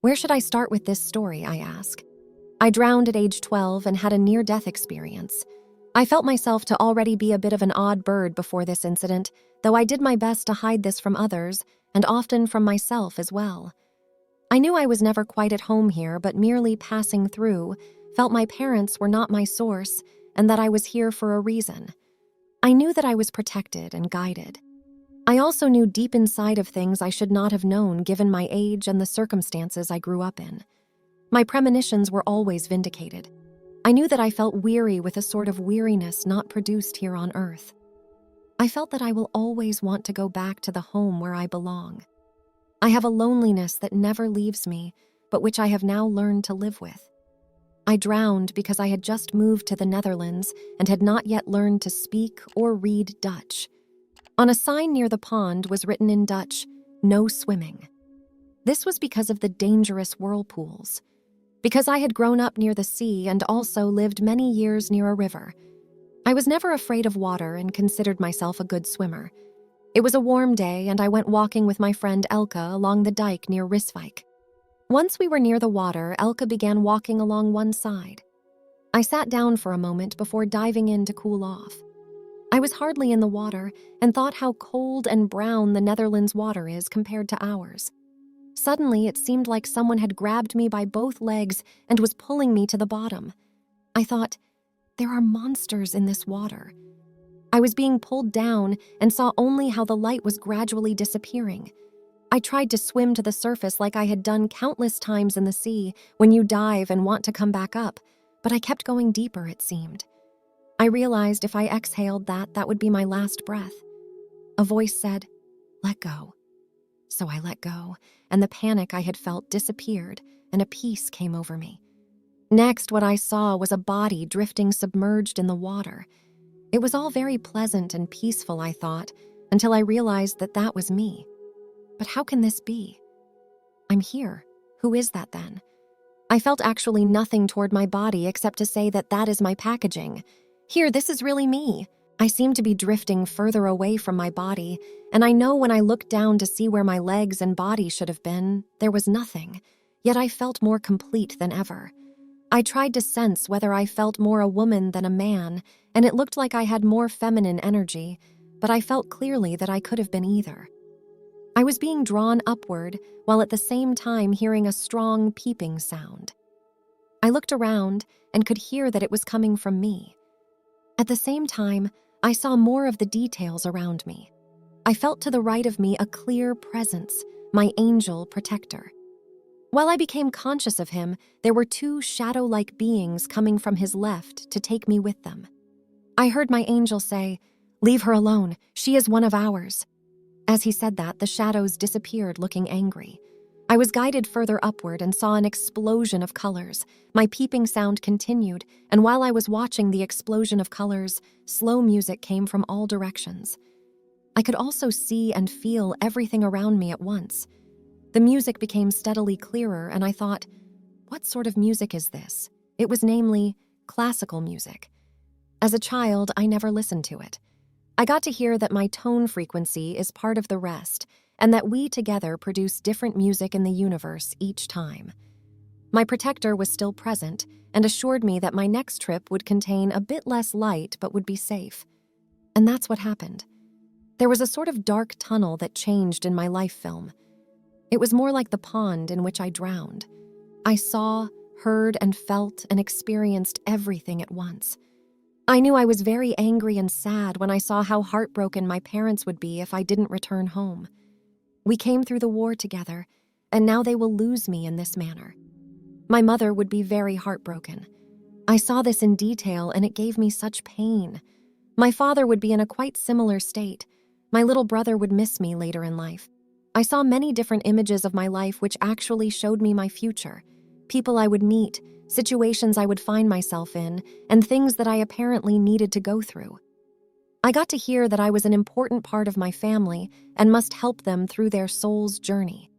Where should I start with this story, I ask. I drowned at age 12 and had a near-death experience. I felt myself to already be a bit of an odd bird before this incident, though I did my best to hide this from others, and often from myself as well. I knew I was never quite at home here, but merely passing through, felt my parents were not my source, and that I was here for a reason. I knew that I was protected and guided. I also knew deep inside of things I should not have known given my age and the circumstances I grew up in. My premonitions were always vindicated. I knew that I felt weary with a sort of weariness not produced here on earth. I felt that I will always want to go back to the home where I belong. I have a loneliness that never leaves me, but which I have now learned to live with. I drowned because I had just moved to the Netherlands and had not yet learned to speak or read Dutch. On a sign near the pond was written in Dutch, "No swimming." This was because of the dangerous whirlpools. Because I had grown up near the sea and also lived many years near a river. I was never afraid of water and considered myself a good swimmer. It was a warm day and I went walking with my friend Elke along the dike near Rijswijk. Once we were near the water, Elke began walking along one side. I sat down for a moment before diving in to cool off. I was hardly in the water and thought how cold and brown the Netherlands water is compared to ours. Suddenly, it seemed like someone had grabbed me by both legs and was pulling me to the bottom. I thought, there are monsters in this water. I was being pulled down and saw only how the light was gradually disappearing. I tried to swim to the surface like I had done countless times in the sea when you dive and want to come back up, but I kept going deeper, it seemed. I realized if I exhaled that would be my last breath. A voice said, "Let go." So I let go, and the panic I had felt disappeared, and a peace came over me. Next, what I saw was a body drifting submerged in the water. It was all very pleasant and peaceful, I thought, until I realized that was me. But how can this be? I'm here. Who is that then? I felt actually nothing toward my body except to say that is my packaging. Here, this is really me. I seem to be drifting further away from my body, and I know when I looked down to see where my legs and body should have been, there was nothing, yet I felt more complete than ever. I tried to sense whether I felt more a woman than a man, and it looked like I had more feminine energy, but I felt clearly that I could have been either. I was being drawn upward, while at the same time hearing a strong peeping sound. I looked around and could hear that it was coming from me. At the same time, I saw more of the details around me. I felt to the right of me a clear presence, my angel protector. While I became conscious of him, there were two shadow-like beings coming from his left to take me with them. I heard my angel say, "Leave her alone, she is one of ours." As he said that, the shadows disappeared looking angry. I was guided further upward and saw an explosion of colors. My peeping sound continued, and while I was watching the explosion of colors, slow music came from all directions. I could also see and feel everything around me at once. The music became steadily clearer, and I thought, what sort of music is this? It was namely classical music. As a child, I never listened to it. I got to hear that my tone frequency is part of the rest, and that we together produce different music in the universe each time. My protector was still present and assured me that my next trip would contain a bit less light but would be safe. And that's what happened. There was a sort of dark tunnel that changed in my life film. It was more like the pond in which I drowned. I saw, heard, and felt and experienced everything at once. I knew I was very angry and sad when I saw how heartbroken my parents would be if I didn't return home. We came through the war together, and now they will lose me in this manner. My mother would be very heartbroken. I saw this in detail, and it gave me such pain. My father would be in a quite similar state. My little brother would miss me later in life. I saw many different images of my life which actually showed me my future, people I would meet, situations I would find myself in, and things that I apparently needed to go through. I got to hear that I was an important part of my family and must help them through their soul's journey.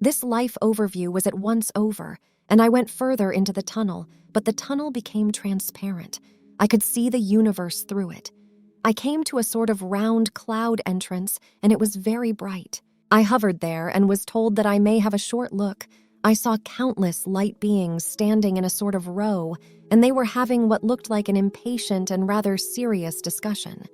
This life overview was at once over, and I went further into the tunnel, but the tunnel became transparent. I could see the universe through it. I came to a sort of round cloud entrance, and it was very bright. I hovered there and was told that I may have a short look. I saw countless light beings standing in a sort of row, and they were having what looked like an impatient and rather serious discussion.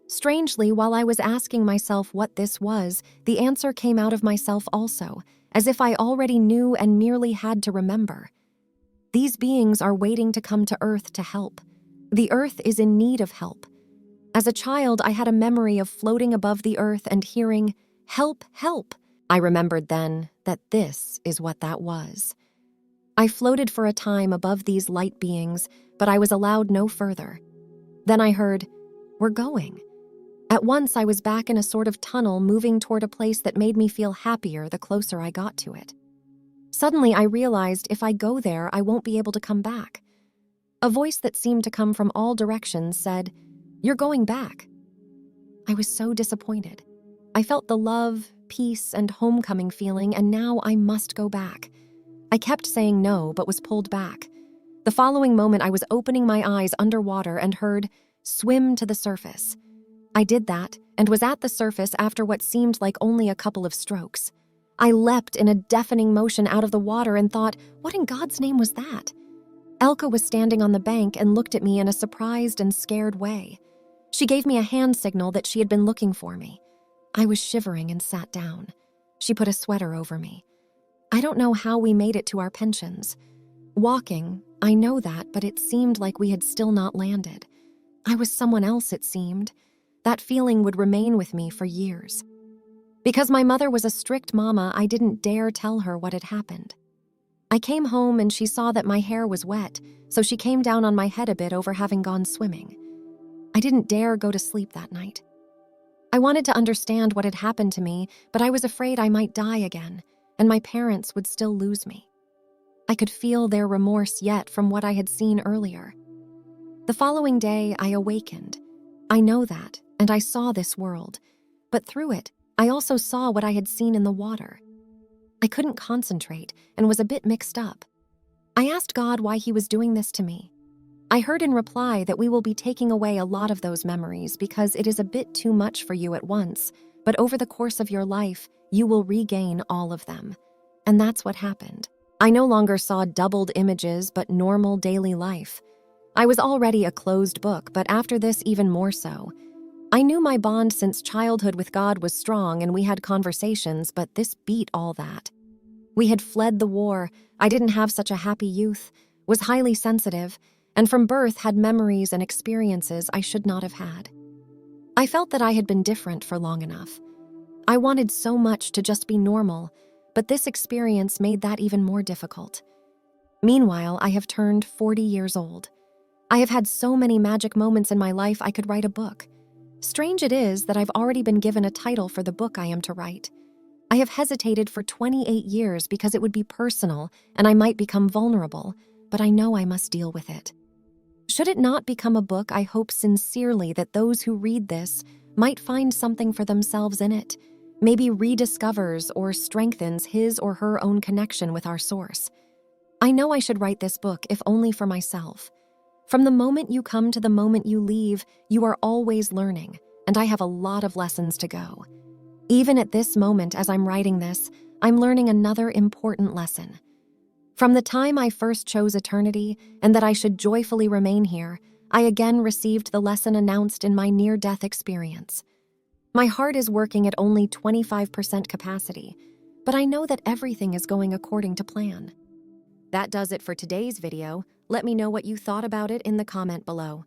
Strangely, while I was asking myself what this was, the answer came out of myself also, as if I already knew and merely had to remember. These beings are waiting to come to Earth to help. The Earth is in need of help. As a child, I had a memory of floating above the Earth and hearing, "Help, help." I remembered then that this is what that was. I floated for a time above these light beings, but I was allowed no further. Then I heard, "We're going." At once, I was back in a sort of tunnel moving toward a place that made me feel happier the closer I got to it. Suddenly, I realized if I go there, I won't be able to come back. A voice that seemed to come from all directions said, "You're going back." I was so disappointed. I felt the love, peace, and homecoming feeling, and now I must go back. I kept saying no, but was pulled back. The following moment, I was opening my eyes underwater and heard, "Swim to the surface." I did that, and was at the surface after what seemed like only a couple of strokes. I leapt in a deafening motion out of the water and thought, what in God's name was that? Elka was standing on the bank and looked at me in a surprised and scared way. She gave me a hand signal that she had been looking for me. I was shivering and sat down. She put a sweater over me. I don't know how we made it to our pensions. Walking, I know that, but it seemed like we had still not landed. I was someone else, it seemed. That feeling would remain with me for years. Because my mother was a strict mama, I didn't dare tell her what had happened. I came home and she saw that my hair was wet, so she came down on my head a bit over having gone swimming. I didn't dare go to sleep that night. I wanted to understand what had happened to me, but I was afraid I might die again, and my parents would still lose me. I could feel their remorse yet from what I had seen earlier. The following day, I awakened. I know that, and I saw this world, but through it, I also saw what I had seen in the water. I couldn't concentrate and was a bit mixed up. I asked God why he was doing this to me. I heard in reply that we will be taking away a lot of those memories because it is a bit too much for you at once, but over the course of your life, you will regain all of them. And that's what happened. I no longer saw doubled images, but normal daily life. I was already a closed book, but after this even more so. I knew my bond since childhood with God was strong and we had conversations, but this beat all that. We had fled the war, I didn't have such a happy youth, was highly sensitive, and from birth had memories and experiences I should not have had. I felt that I had been different for long enough. I wanted so much to just be normal, but this experience made that even more difficult. Meanwhile, I have turned 40 years old. I have had so many magic moments in my life I could write a book. Strange it is that I've already been given a title for the book I am to write. I have hesitated for 28 years because it would be personal and I might become vulnerable, but I know I must deal with it. Should it not become a book, I hope sincerely that those who read this might find something for themselves in it, maybe rediscovers or strengthens his or her own connection with our source. I know I should write this book, if only for myself. From the moment you come to the moment you leave, you are always learning, and I have a lot of lessons to go. Even at this moment, as I'm writing this, I'm learning another important lesson. From the time I first chose eternity, and that I should joyfully remain here, I again received the lesson announced in my near-death experience. My heart is working at only 25% capacity, but I know that everything is going according to plan. That does it for today's video. Let me know what you thought about it in the comment below.